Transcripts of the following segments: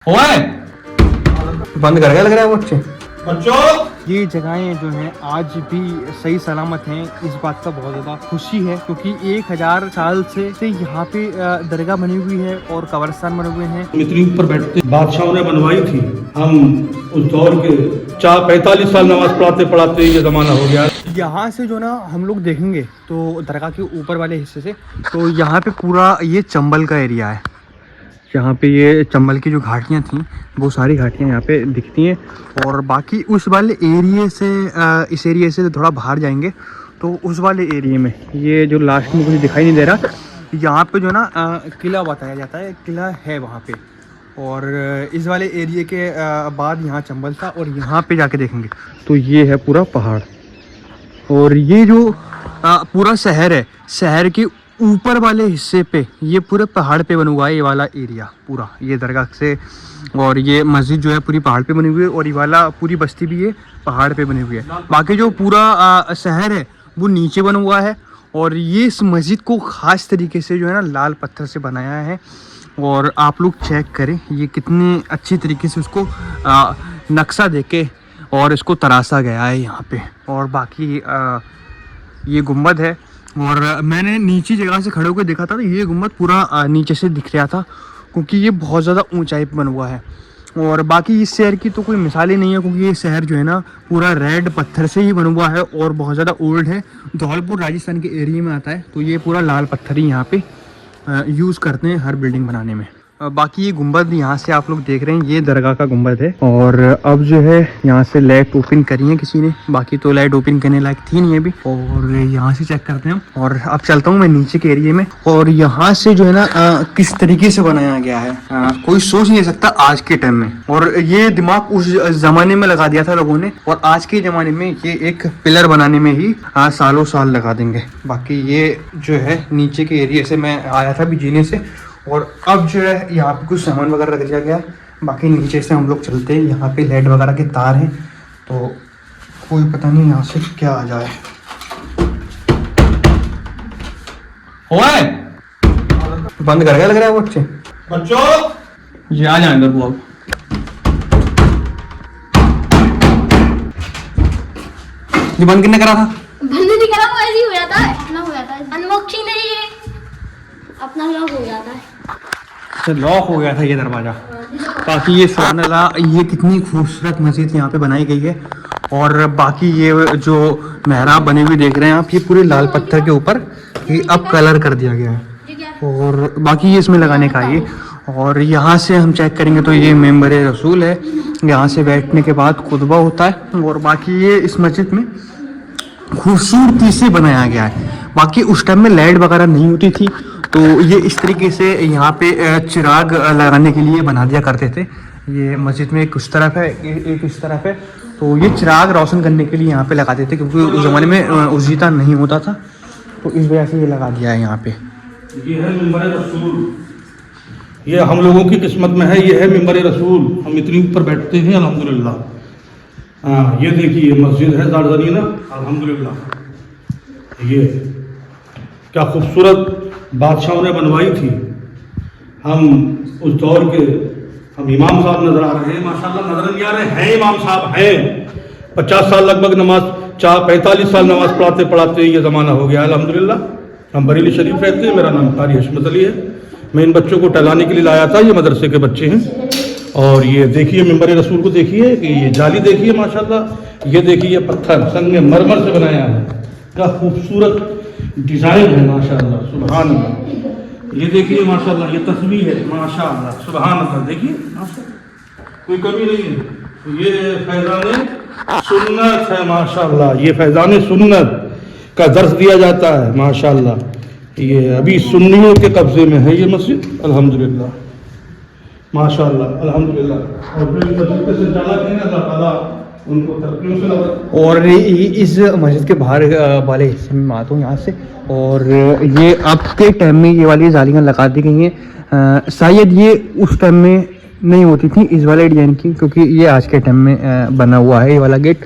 ओए बंद कर गया लग रहा है वो बच्चे। बच्चों ये जगहें जो हैं आज भी सही सलामत हैं, इस बात का बहुत ज्यादा खुशी है क्योंकि 1000 साल से यहाँ पे दरगाह बनी हुई है और कब्रिस्तान बने हुए हैं। इतनी ऊपर बैठते बादशाहों ने बनवाई थी। हम उस दौर के 45 साल नमाज पढ़ाते पढ़ाते ये जमाना हो गया। यहाँ से जो ना हम लोग देखेंगे तो दरगाह के ऊपर वाले हिस्से से तो यहाँ पे पूरा ये चंबल का एरिया है। यहाँ पे ये चंबल की जो घाटियाँ थी वो सारी घाटियाँ यहाँ पे दिखती हैं और बाकी उस वाले एरिए से इस एरिए से थोड़ा बाहर जाएंगे तो उस वाले एरिए में ये जो लास्ट में कुछ दिखाई नहीं दे रहा, यहाँ पे जो ना किला बताया जाता है, किला है वहाँ पे। और इस वाले एरिए के बाद यहाँ चंबल था और यहाँ पे जाके देखेंगे तो ये है पूरा पहाड़ और ये जो पूरा शहर है, शहर के ऊपर वाले हिस्से पे ये पूरे पहाड़ पे बना हुआ है। ये वाला एरिया पूरा ये दरगाह से और ये मस्जिद जो है पूरी पहाड़ पे बनी हुई है और ये वाला पूरी बस्ती भी ये पहाड़ पे बनी हुई है। बाकी जो पूरा शहर है वो नीचे बना हुआ है और ये इस मस्जिद को ख़ास तरीके से जो है ना लाल पत्थर से बनाया है और आप लोग चेक करें ये कितने अच्छी तरीके से उसको नक्शा देके और इसको तराशा गया है यहाँ पे। और बाकी ये गुम्बद है और मैंने नीचे जगह से खड़े होकर देखा था तो ये गुम्बद पूरा नीचे से दिख रहा था क्योंकि ये बहुत ज़्यादा ऊंचाई पर बना हुआ है। और बाकी इस शहर की तो कोई मिसाल ही नहीं है क्योंकि ये शहर जो है ना पूरा रेड पत्थर से ही बना हुआ है और बहुत ज़्यादा ओल्ड है। धौलपुर राजस्थान के एरिया में आता है तो ये पूरा लाल पत्थर ही यहाँ पे यूज़ करते हैं हर बिल्डिंग बनाने में। बाकी ये गुंबद यहाँ से आप लोग देख रहे हैं ये दरगाह का गुंबद है और अब जो है यहाँ से लाइट ओपन करी है किसी ने, बाकी तो लाइट ओपन करने लायक थी नहीं अभी। और यहाँ से चेक करते हैं और अब चलता हूँ मैं नीचे के एरिया में। और यहाँ से जो है ना किस तरीके से बनाया गया है कोई सोच नहीं सकता आज के टाइम में। और ये दिमाग उस जमाने में लगा दिया था लोगों ने और आज के जमाने में ये एक पिलर बनाने में ही सालों साल लगा देंगे। बाकी ये जो है नीचे के एरिया से मैं आया था अभी जीने से और अब जो है यहाँ पे कुछ सामान वगैरह रख दिया गया है। बाकी नीचे से हम लोग चलते हैं, यहाँ पे लाइट वगैरह के तार हैं तो कोई पता नहीं यहाँ से क्या आ जाए। ओए बंद कर गया लग रहा है वो बच्चे। बच्चों ये आ जाए इधर वो अब ये बंद किसने करा था? बंद नहीं करा, वो ऐसे ही हो जाता है, अपना हो जाता है अनबॉक्सिंग नहीं है, अपना लॉक हो जाता है। लॉक हो गया था ये दरवाज़ा। बाकी ये सुभानअल्लाह ये कितनी खूबसूरत मस्जिद यहाँ पे बनाई गई है। और बाकी ये जो मेहराब बनी हुई देख रहे हैं आप ये पूरे लाल पत्थर के ऊपर ये अब कलर कर दिया गया है और बाकी ये इसमें लगाने का ये। और यहाँ से हम चेक करेंगे तो ये मेंबर रसूल है, यहाँ से बैठने के बाद खुतबा होता है। और बाकी ये इस मस्जिद में खूबसूरती से बनाया गया है। बाकी उस टाइम में लाइट वगैरह नहीं होती थी तो ये इस तरीके से यहाँ पे चिराग लगाने के लिए बना दिया करते थे। ये मस्जिद में एक उस तरफ है एक इस तरफ है तो ये चिराग रोशन करने के लिए यहाँ पे लगाते थे क्योंकि उस ज़माने में उजीता नहीं होता था तो इस वजह से ये लगा दिया है यहाँ पे। ये है मिंबर रसूल, ये हम लोगों की किस्मत में है। ये है मिंबर रसूल, हम इतनी ऊपर बैठते हैं अल्हम्दुलिल्लाह। हाँ ये देखिए मस्जिद है दारदानी ना, अल्हम्दुलिल्लाह। ये क्या खूबसूरत बादशाहों ने बनवाई थी। हम उस दौर के हम इमाम साहब नजर आ रहे हैं, माशाल्लाह नजर नहीं आ रहे हैं, इमाम साहब हैं। 50 साल लगभग नमाज 45 साल नमाज पढ़ाते पढ़ाते ये ज़माना हो गया अल्हम्दुलिल्लाह। हम बरेली शरीफ रहते हैं, मेरा नाम कारी हशमत अली है। मैं इन बच्चों को टहलाने के लिए लाया था, ये मदरसे के बच्चे हैं। और ये देखिए मिंबर रसूल को देखिए, ये जाली देखिए माशाल्लाह, ये देखिए पत्थर संगे मरमर से बनाया है, क्या खूबसूरत डिज़ाइन है माशाल्लाह सुभान अल्लाह। ये देखिए माशाल्लाह ये तस्वीर है माशाल्लाह सुभान अल्लाह, देखिए माशाल्लाह कोई कमी नहीं है। ये फैज़ान सुन्नत है माशाल्लाह, ये फैज़ान सुन्नत का दर्स दिया जाता है माशाल्लाह। ये अभी सुन्नियों के कब्जे में है ये मस्जिद अल्हम्दुलिल्लाह माशाल्लाह अल्हम्दुलिल्लाह। और फिर मस्जिद के संचालक हैं अल्लाह ताला उनको तरक्कियों से लगा। और इस मस्जिद के बाहर वाले हिस्से में आता हूँ यहाँ से और ये अब के टाइम में ये वाली जालियाँ लगा दी गई हैं। शायद ये उस टाइम में नहीं होती थी इस वाले डिजाइन की क्योंकि ये आज के टाइम में बना हुआ है ये वाला गेट।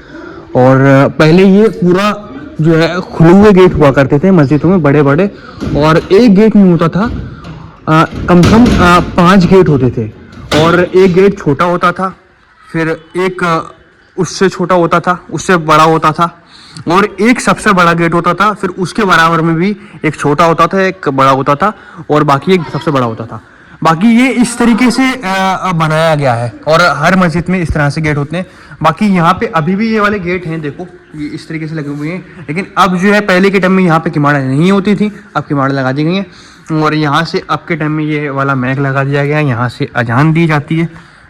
और पहले ये पूरा जो है खुले हुए गेट हुआ करते थे मस्जिदों में बड़े बड़े और एक गेट नहीं होता था, कम से कम 5 गेट होते थे। और एक गेट छोटा होता था, फिर एक उससे छोटा होता था, उससे बड़ा होता था, और एक सबसे बड़ा गेट होता था, फिर उसके बराबर में भी एक छोटा होता था, एक बड़ा होता था, और बाकी एक सबसे बड़ा होता था। बाकी ये इस तरीके से बनाया गया है और हर मस्जिद में इस तरह से गेट होते हैं। बाकी यहाँ पे अभी भी ये वाले गेट हैं, देखो ये इस तरीके से लगे हुए हैं, लेकिन अब जो है पहले के टाइम में यहाँ पे किमाड़ नहीं होती थी, अब किमाड़ लगा दी गई हैं। और यहाँ से अब के टाइम में ये वाला मैक लगा दिया गया है, यहाँ से अजान दी जाती है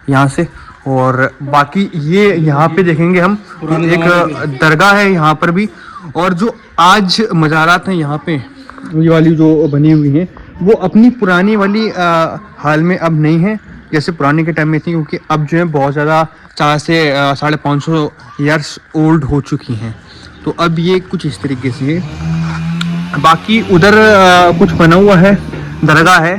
यहाँ से। और बाकी ये यहाँ पे देखेंगे हम एक दरगाह है यहाँ पर भी, और जो आज मज़ारात हैं यहाँ पे ये वाली जो बनी हुई हैं वो अपनी पुरानी वाली हाल में अब नहीं है जैसे पुराने के टाइम में थी, क्योंकि अब जो है बहुत ज़्यादा 400 से 550 ईयर्स ओल्ड हो चुकी हैं। तो अब ये कुछ इस तरीके से है। बाकी उधर कुछ बना हुआ है, दरगाह है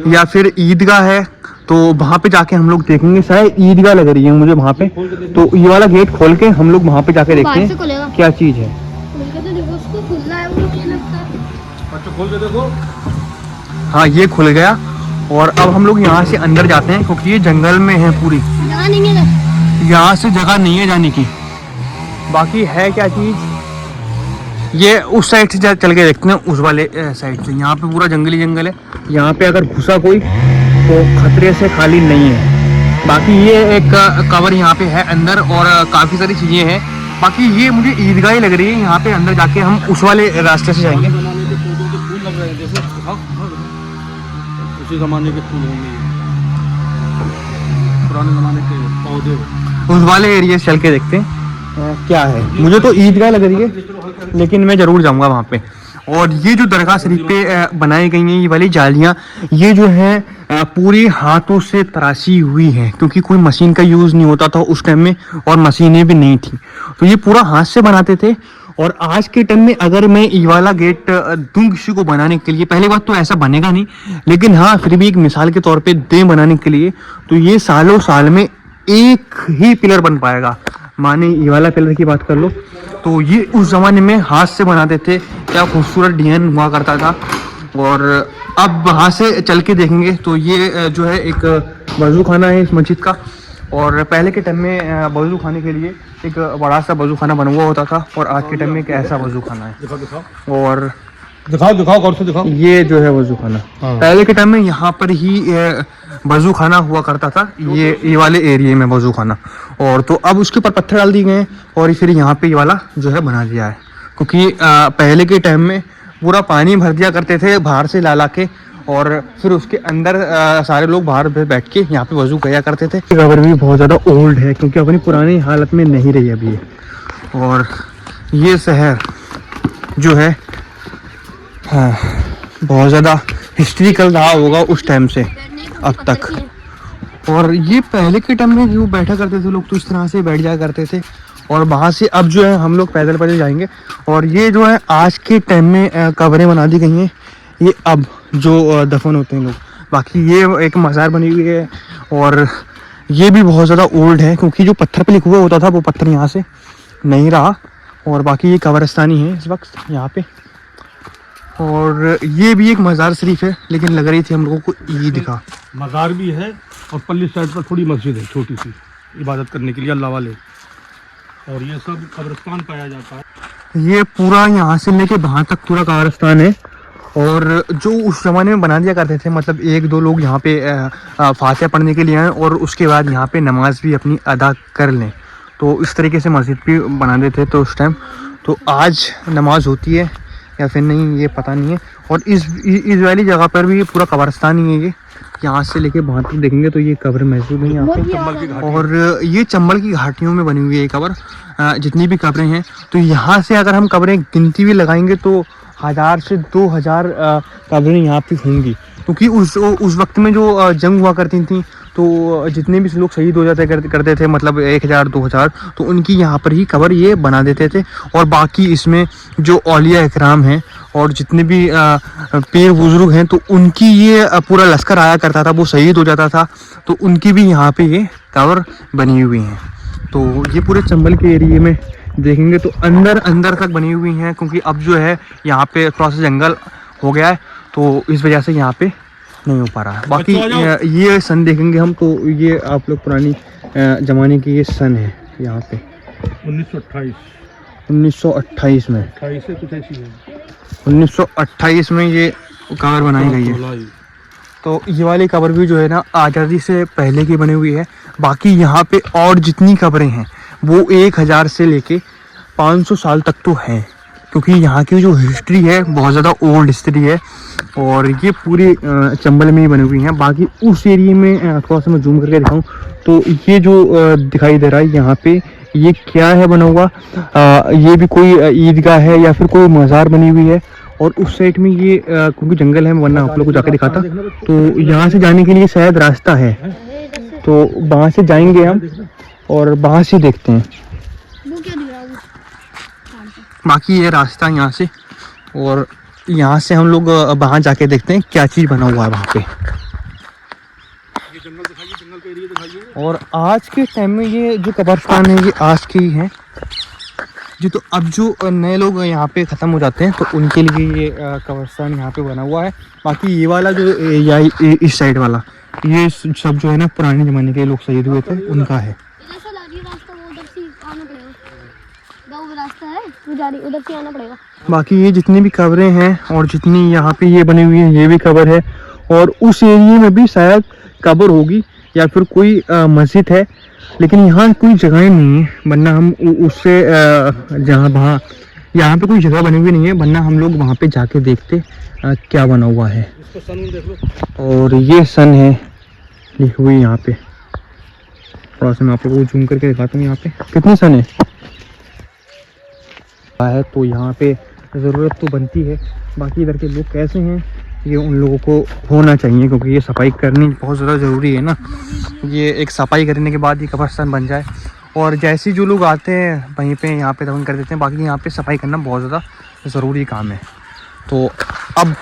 या फिर ईदगाह है, तो वहाँ पे जाके हम लोग देखेंगे। शायद ईदगाह लग रही है मुझे वहाँ पे, तो ये वाला गेट खोल के हम लोग वहाँ पे जाके देखते हैं क्या चीज़ है। हाँ ये खुल गया, और अब हम लोग यहाँ से अंदर जाते हैं क्योंकि ये जंगल में है पूरी, यहाँ से जगह नहीं है जाने की। बाकी है क्या चीज़, ये उस साइड से चल के देखते हैं, उस वाले साइड से। यहाँ पे पूरा जंगली जंगल है, यहाँ पे अगर घुसा कोई तो खतरे से खाली नहीं है। बाकी ये एक कवर यहाँ पे है अंदर, और काफ़ी सारी चीज़ें हैं। बाकी ये मुझे ईदगाह ही लग रही है, यहाँ पे अंदर जाके हम उस वाले रास्ते से जाएंगे। उसी ज़माने के फूल होंगे, पुराने ज़माने के पौधे। उस वाले एरिया से चल के देखते हैं क्या है। मुझे तो ईदगाह लग रही है, लेकिन मैं ज़रूर जाऊंगा वहाँ पे। और ये जो दरगाह शरीफ पे बनाई गई हैं ये वाली जालियाँ, ये जो है पूरी हाथों से तराशी हुई हैं, क्योंकि कोई मशीन का यूज़ नहीं होता था उस टाइम में, और मशीनें भी नहीं थी, तो ये पूरा हाथ से बनाते थे। और आज के टाइम में अगर मैं ये वाला गेट दूं किसी को बनाने के लिए, पहली बात तो ऐसा बनेगा नहीं, लेकिन हाँ फिर भी एक मिसाल के तौर पे दें बनाने के लिए, तो ये सालों साल में एक ही पिलर बन पाएगा। माने ये वाला पिलर की बात कर लो, तो ये उस ज़माने में हाथ से बनाते थे, क्या खूबसूरत डिज़ाइन हुआ करता था। और अब वहाँ से चल के देखेंगे तो ये जो है एक वज़ू खाना है इस मस्जिद का, और पहले के टाइम में वज़ू खाने के लिए एक बड़ा सा वज़ू खाना बना हुआ होता था, और आज के टाइम में एक ऐसा वज़ू खाना है। और दिखाओ और से दिखाओ, ये जो है वज़ू खाना पहले के टाइम में यहाँ पर ही वज़ू खाना हुआ करता था, ये वाले एरिया में वज़ू खाना। और तो अब उसके ऊपर पत्थर डाल दिए गए हैं, और फिर यहाँ पे ये वाला जो है बना दिया है, क्योंकि पहले के टाइम में पूरा पानी भर दिया करते थे बाहर से ला के, और फिर उसके अंदर सारे लोग बाहर बैठ के यहाँ पे वज़ू किया करते थे। कब्र भी बहुत ज़्यादा ओल्ड है, क्योंकि अपनी पुरानी हालत में नहीं रही अभी ये। और ये शहर जो है हाँ बहुत ज़्यादा हिस्ट्रिकल रहा होगा उस टाइम से अब तक। और ये पहले के टाइम में जो बैठा करते थे लोग, तो इस तरह से बैठ जाया करते थे। और वहाँ से अब जो है हम लोग पैदल पैदल जाएंगे। और ये जो है आज के टाइम में कब्रें बना दी गई हैं, ये अब जो दफन होते हैं लोग। बाकी ये एक मज़ार बनी हुई है, और ये भी बहुत ज़्यादा ओल्ड है, क्योंकि जो पत्थर पे लिखा हुआ होता था वो पत्थर यहाँ से नहीं रहा। और बाकी ये कब्रिस्तानी है इस वक्त यहाँ पे। और ये भी एक मज़ार शरीफ है, लेकिन लग रही थी हम लोगों को ईद का। मज़ार भी है, और पल्ली साइड पर थोड़ी मस्जिद है छोटी सी, इबादत करने के लिए अल्लाह वाले। और ये सब कब्रिस्तान पाया जाता है। ये पूरा यहाँ से लेके वहाँ तक पूरा कब्रिस्तान है। और जो उस ज़माने में बना दिया करते थे, मतलब एक दो लोग यहाँ पे फातिहा पढ़ने के लिए आए, और उसके बाद यहाँ पे नमाज भी अपनी अदा कर लें, तो इस तरीके से मस्जिद भी बना देते थे उस टाइम। तो आज नमाज होती है या फिर नहीं ये पता नहीं है। और इस वाली जगह पर भी ये पूरा कब्रिस्तान ही है। ये यहाँ से लेके वहाँ तक देखेंगे तो ये कब्र मौजूद है यहाँ पे। और ये चंबल की घाटियों में बनी हुई है ये कब्र, जितनी भी कब्रें हैं। तो यहाँ से अगर हम कब्रें गिनती भी लगाएंगे तो 1000 से 2000 कब्रें यहाँ पे होंगी, क्योंकि उस वक्त में जो जंग हुआ करती थी, तो जितने भी लोग शहीद हो जाते करते थे, मतलब 1000 2000, तो उनकी यहाँ पर ही कब्र ये बना देते थे। और बाकी इसमें जो औलिया इकराम हैं और जितने भी पीर बुजुर्ग हैं, तो उनकी ये पूरा लश्कर आया करता था, वो शहीद हो जाता था, तो उनकी भी यहाँ पे ये कब्र बनी हुई हैं। तो ये पूरे चंबल के एरिए में देखेंगे तो अंदर तक बनी हुई हैं, क्योंकि अब जो है यहाँ पे थोड़ा सा जंगल हो गया है, तो इस वजह से यहाँ पे नहीं हो पा रहा है। बाकी बच्चों आ जाओ। ये सन देखेंगे हम तो ये आप लोग पुरानी ज़माने की ये सन है यहाँ पे 1928 में 28 से कुछ ऐसी है। 1928 में ये कवर बनाई गई है। तो ये वाली कबर भी जो है ना आज़ादी से पहले की बनी हुई है। बाकी यहाँ पे और जितनी कब्रें हैं वो 1000 से लेके 500 साल तक तो हैं, क्योंकि यहाँ की जो हिस्ट्री है बहुत ज़्यादा ओल्ड हिस्ट्री है और ये पूरी चंबल में ही बनी हुई हैं। बाकी उस एरिया में थोड़ा सा मैं जूम करके दिखाऊँ तो ये जो दिखाई दे रहा है यहाँ पे ये क्या है बना हुआ, ये भी कोई ईदगाह है या फिर कोई मज़ार बनी हुई है। और उस साइड में ये क्योंकि जंगल है वरना आप लोग को जाकर दिखाता, तो यहाँ से जाने के लिए शायद रास्ता है, तो वहाँ से जाएंगे हम और वहाँ से देखते हैं। वो क्या दिख रहा है वो? बाकी ये रास्ता यहाँ से और यहाँ से हम लोग वहाँ जाके देखते हैं क्या चीज़ बना हुआ है वहाँ पे। जंगल दिखाइए, जंगल का एरिया दिखाइए। और आज के टाइम में ये जो कब्रिस्तान है ये आज की ही है जी। तो अब जो नए लोग यहाँ पे ख़त्म हो जाते हैं तो उनके लिए ये कब्रिस्तान यहाँ पे बना हुआ है। बाकी ये वाला जो इस साइड वाला ये सब जो है ना पुराने ज़माने के लोग शहीद हुए थे उनका है। इधर से लागी रास्ता, वो उधर से आना पड़ेगा। वो रास्ता है वो जा रही, उधर से आना पड़ेगा। बाकी ये जितनी भी कब्रें हैं और जितनी यहाँ पे ये बनी हुई है ये भी कब्र है और उस एरिया में भी शायद कब्र होगी या फिर कोई मस्जिद है, लेकिन यहाँ कोई जगह नहीं है वरना हम उससे जहाँ वहाँ यहाँ पे कोई जगह बनी हुई नहीं है वरना हम लोग वहाँ पे जाके देखते क्या बना हुआ है। इसको सन देख लो। और ये सन है लिखी हुई यहाँ पे, थोड़ा सा मैं आप लोगों को जूम करके दिखाता हूँ यहाँ पे कितने सन है। तो यहाँ पे ज़रूरत तो बनती है। बाकी इधर के लोग कैसे हैं ये उन लोगों को होना चाहिए, क्योंकि ये सफाई करनी बहुत ज़्यादा ज़रूरी है ना। ये एक सफाई करने के बाद ये कब्रिस्तान बन जाए और जैसे जो लोग आते हैं वहीं पे यहाँ पे दफन कर देते हैं। बाकी यहाँ पे सफाई करना बहुत ज़्यादा ज़रूरी काम है। तो अब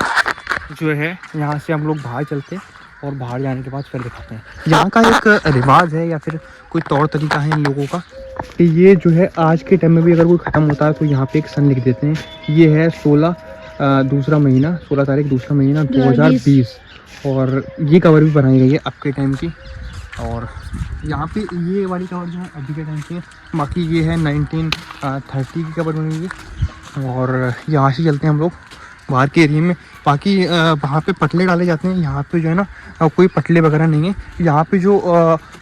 जो है यहाँ से हम लोग बाहर चलते हैं और बाहर जाने के बाद फिर दिखाते हैं। यहाँ का एक रिवाज है या फिर कोई तौर तरीका है इन लोगों का कि ये जो है आज के टाइम में भी अगर कोई ख़त्म होता है तो यहाँ पे एक सन लिख देते हैं। ये है 16 दूसरा महीना 16 तारीख दूसरा महीना 2020 और ये कवर भी बनाई गई है अब के टाइम की। और यहाँ पे ये वाली कवर जो है अभी के टाइम की है। बाकी ये है 1930 की कवर बनी हुई है। और यहाँ से चलते हैं हम लोग बाहर के एरिया में। बाकी वहाँ पे पटले डाले जाते हैं, यहाँ पे जो है ना कोई पटले वगैरह नहीं है। यहाँ पे जो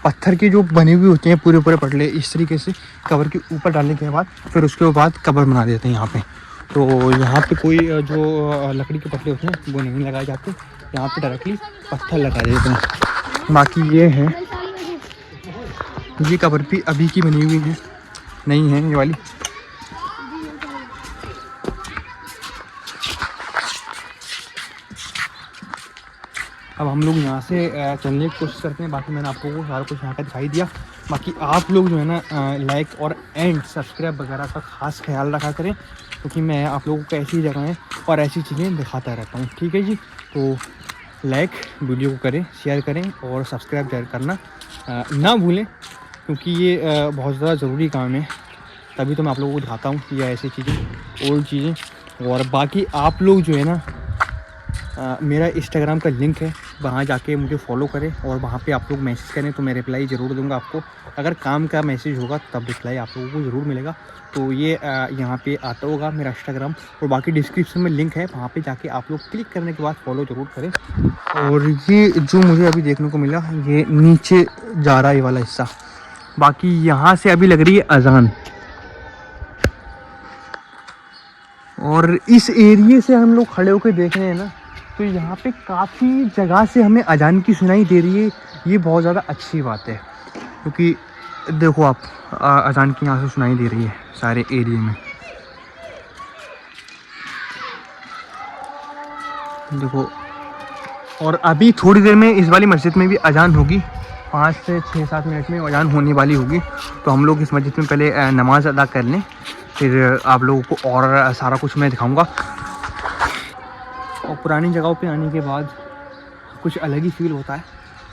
पत्थर के जो बने हुए होते हैं पूरे पूरे पटले इस तरीके से कवर के ऊपर डालने के बाद फिर उसके बाद कवर बना देते हैं यहाँ पे। तो यहाँ पे कोई जो लकड़ी के पटले होते हैं वो नहीं लगाए जाते, यहाँ पे डायरेक्टली पत्थर लगा देते हैं। बाकी ये है, ये कवर भी अभी की बनी हुई है, नहीं है ये वाली। अब हम लोग यहाँ से चलने की कोशिश करते हैं। बाकी मैंने आप लोगों को सारा कुछ यहाँ का दिखाई दिया। बाकी आप लोग जो है ना लाइक और एंड सब्सक्राइब वगैरह का खास ख्याल रखा करें, क्योंकि मैं आप लोगों को ऐसी जगहें और ऐसी चीज़ें दिखाता रहता हूँ। ठीक है जी, तो लाइक वीडियो को करें, शेयर करें और सब्सक्राइब करना ना भूलें, क्योंकि ये बहुत ज़्यादा ज़रूरी काम है। तभी तो मैं आप लोगों को दिखाता हूँ ये ऐसी चीज़ें ओल्ड चीज़ें। और बाकी आप लोग जो है ना मेरा इंस्टाग्राम का लिंक है, वहाँ जाके मुझे फॉलो करें और वहाँ पे आप लोग मैसेज करें तो मैं रिप्लाई ज़रूर दूंगा आपको। अगर काम का मैसेज होगा तब रिप्लाई आप लोगों को ज़रूर मिलेगा। तो ये यहाँ पे आता होगा मेरा इंस्टाग्राम और बाकी डिस्क्रिप्शन में लिंक है, वहाँ पे जाके आप लोग क्लिक करने के बाद फॉलो ज़रूर करें। और ये जो मुझे अभी देखने को मिला ये नीचे जा रहा है ये वाला हिस्सा। बाकी यहाँ से अभी लग रही है अजान और इस एरिए से हम लोग खड़े होकर देख रहे हैं ना, तो यहाँ पे काफ़ी जगह से हमें अजान की सुनाई दे रही है। ये बहुत ज़्यादा अच्छी बात है, क्योंकि देखो आप अजान की यहाँ से सुनाई दे रही है सारे एरिए में। देखो, और अभी थोड़ी देर में इस वाली मस्जिद में भी अजान होगी, 5 से 6-7 मिनट में अजान होने वाली होगी। तो हम लोग इस मस्जिद में पहले नमाज़ अदा कर लें, फिर आप लोगों को और सारा कुछ मैं दिखाऊंगा। और पुरानी जगहों पे आने के बाद कुछ अलग ही फील होता है,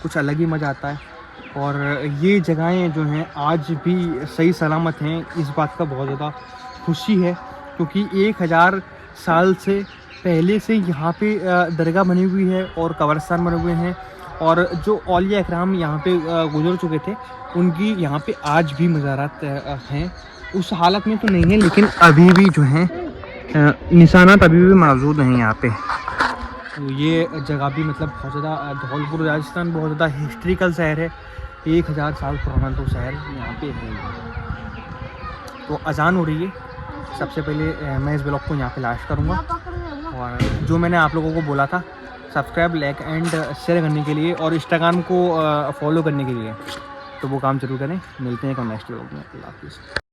कुछ अलग ही मज़ा आता है। और ये जगहें जो हैं आज भी सही सलामत हैं, इस बात का बहुत ज़्यादा खुशी है, क्योंकि 1000 साल से पहले से यहाँ पे दरगाह बनी हुई है और कब्रिस्तान बने हुए हैं, और जो औलिया इकराम यहाँ पे गुजर चुके थे उनकी यहाँ पे आज भी मज़ारात हैं। उस हालत में तो नहीं है, लेकिन अभी भी जो हैं निशानात अभी भी मौजूद हैं यहाँ पे। तो ये जगह भी मतलब बहुत ज़्यादा, धौलपुर राजस्थान बहुत ज़्यादा हिस्ट्रिकल शहर है। 1000 साल पुराना तो शहर यहाँ पे है। तो अजान हो रही है। सबसे पहले मैं इस ब्लॉग को यहाँ पे लास्ट करूँगा, और जो मैंने आप लोगों को बोला था सब्सक्राइब, लाइक एंड शेयर करने के लिए और इंस्टाग्राम को फॉलो करने के लिए, तो वो काम जरूर करें। मिलते हैं नेक्स्ट ब्लॉग में। अल्लाह हाफिज़।